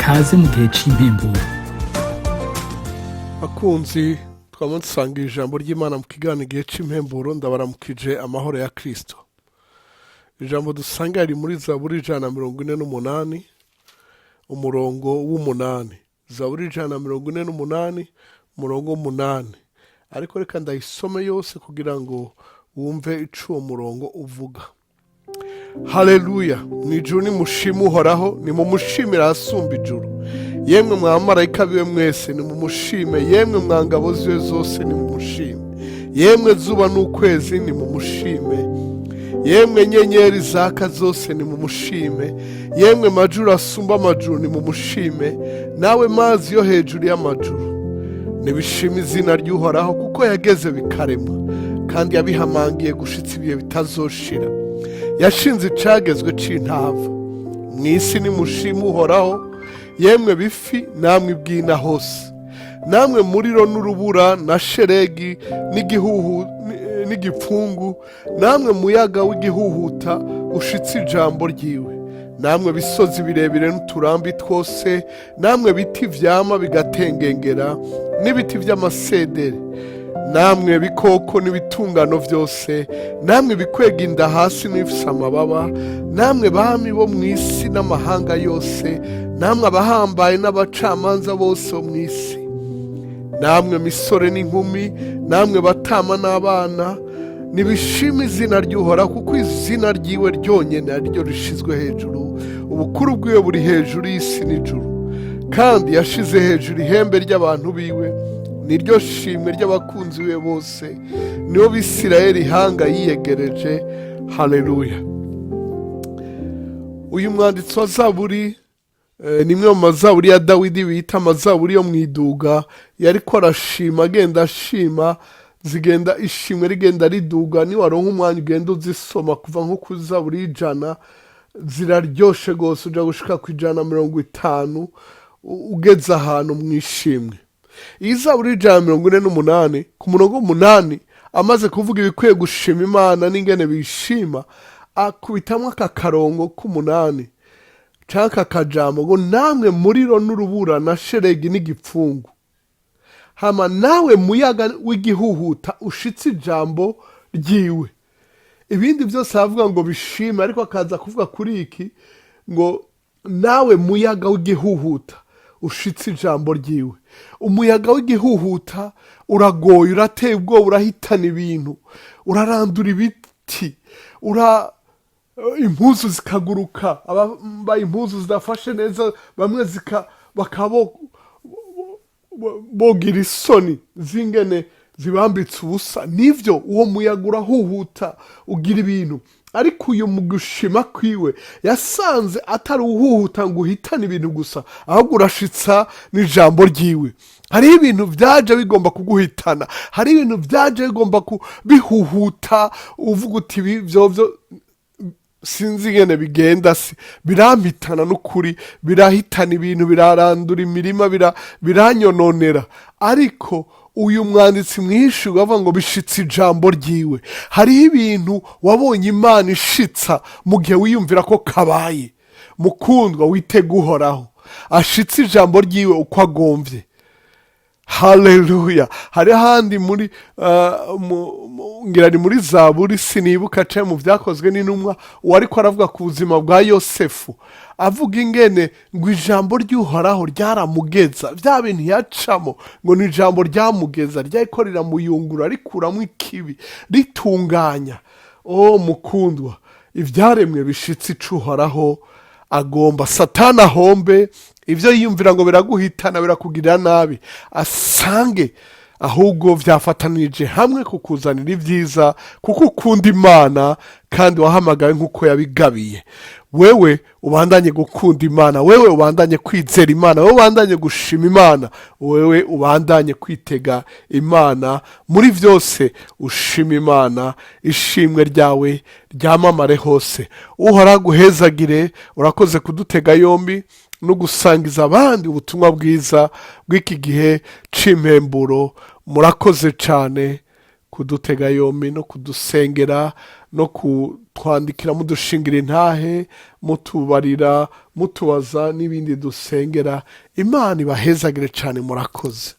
kaze mu gihe c'impemburo. Bakunzi twama dusanga ijambo ry'Imana mu kiganiro igihe c'impemburo, ndabaramukije amahoro ya Kristo. Ijambo dusanga riri muri Zaburi 148 umurongo w'8. Zaburi 148 umurongo w'8. Ariko reka ndayisome yose kugira ngo wumve ico uwo murongo uvuga. Haleluya, mwijuru nimushime Uhoraho, nimumushimire ahasumba ijuru. Yemwe mwamarayika biwe mwese nimumushime, yemwe mwangabo ziwe zose nimumushime. Yemwe zuba n'ukwezi nimumushime, yemwe nyenyeri zaka zose nimumushime. Yemwe majuru asumba amajuru nimumushime, nawe mazi yo hejuru y'amajuru nibishima izina ry'Uhoraho, kuko yageze bikaremwa kandi yabihamangiye gushitsa ibihe bitazoshira. Yashinze icagezwe c'intava mw'isi, nimushime Uhoraho, yemwe bifi namwe ibwina hose, namwe muriro n'urubura na sheregi n'igihuhu n'igipfungu, namwe muyaga w'igihuhuta ushitse ijambo ryiwe, namwe bisozi birebire n'uturambi twose, namwe biti vyama bigatengengera n'ibiti vy'amasederi, namwe bikoko n'ibitungano vyose, namwe bikwega inda hasi n'ibifise amababa, namwe bami bo mw'isi n'amahanga yose, namwe abahambaye n'abacamanza bose bo mw'isi, namwe misore n'inkumi, namwe batama n'abana, nibishima izina ry'Uhoraho, kuko izina ryiwe ryonyene ariryo rishizwe hejuru. Ubukuru bwiwe buri hejuru y'isi n'ijuru, kandi yashize hejuru ihembe ry'abantu biwe, niryo shimwe ry'abakunzi be bose, nibo Bisirayeli ihanga yiyegereje. Haleluya. Uyu mwanditsi wa Zaburi nimwe mu mazaburi ya Dawidi bita amazaburi yo mwiduga, yariko arashima, agenda ashima, zigenda ishimwe rigenda riduga. Ni waronka umwanya ugenda uzisoma kuva nko ku Zaburi 100, ziraryoshe gose, uja gushika ku 150 ugeze ahantu mwishimwe. Iyi Zaburi 148 ku murongo w'8, amaze kuvuga ibikwiye gushima Imana n'ingene bishima, akubitamwo aka karongo k'8 canke akajambo ngo namwe muriro n'urubura na sheregi n'igipfungu, hama nawe muyaga w'igihuhuta ushitse ijambo ryiwe. Ibindi byose avuga ngo bishima, ariko akaza kuvuga kuri iki ngo nawe muyaga w'igihuhuta ushitse ijambo ryiwe. Umuyaga w'igihuhuta uragoye, urateye ubwoba, urahitana ibintu, urarandura ibiti, impuzu zikaguruka, abambaye impuzu zidafashe neza bamwe bogira isoni zingene zibambitse ubusa. Nivyo uwo muyaga urahuhuta ugira ibintu, ariko uyu mu gushima kwiwe yasanze atari uhuhuta ngo uhitane ibintu gusa, ahubwo urashitsa n'ijambo ryiwe. Hariho ibintu vyaje bigomba kuguhitana, hari ibintu vyaje bigomba bihuhuta, uvuga uti vyovyo sinzi ingene bigenda, birampitana n'ukuri, birahitana ibintu, birarandura imirima, biranyononera. Ariko uyu mwanditsi mwishi ugavuga ngo bishitse ijambo ryiwe. Hariho ibintu wabonye Imana ishitsa mu gihe wiyumvira ko kabaye. Mukundwa, witega Uhoraho ashitse ijambo ryiwe uko agomvye. Haleluya. Hari handi muri ngira ni muri Zaburi, sinibuka cane mu vyakozwe n'intumwa, uwariko aravuga ku buzima bwa Yosefu, avuga ingene ngo ijambo ry'Uhoraho ryaramugeza, vya bintu yacamo ngo ni ijambo ryamugeza, ryariko riramuyungura, rikuramwo ikibi, ritunganya. Mukundwa, ivyaremwe bishitse ico Uhoraho agomba. Satani ahombe, ivyo yiyumvira ngo biraguhitana, birakugirira nabi, asange ahubwo vyafatanije hamwe kukuzanira ivyiza, kuko ukunda Imana kandi wahamagawe nk'uko yabigabiye. Wewe ubandanye gukunda Imana, wewe ubandanye kwizera Imana, wewe ubandanye gushima Imana, wewe ubandanye kwitega Imana. Muri vyose ushima Imana, ishimwe ryawe ryamamare hose. Uhoraho aguhezagire. Urakoze kudutega yombi no gusangiza abandi ubutumwa bwiza bw'iki gihe c'impemburo. Murakoze cane kudutega yombi no kudusengera no mutwandikira mudushingira intahe mutubarira mutubaza n'ibindi dusengera. Imana ibahezagire cyane, murakoze.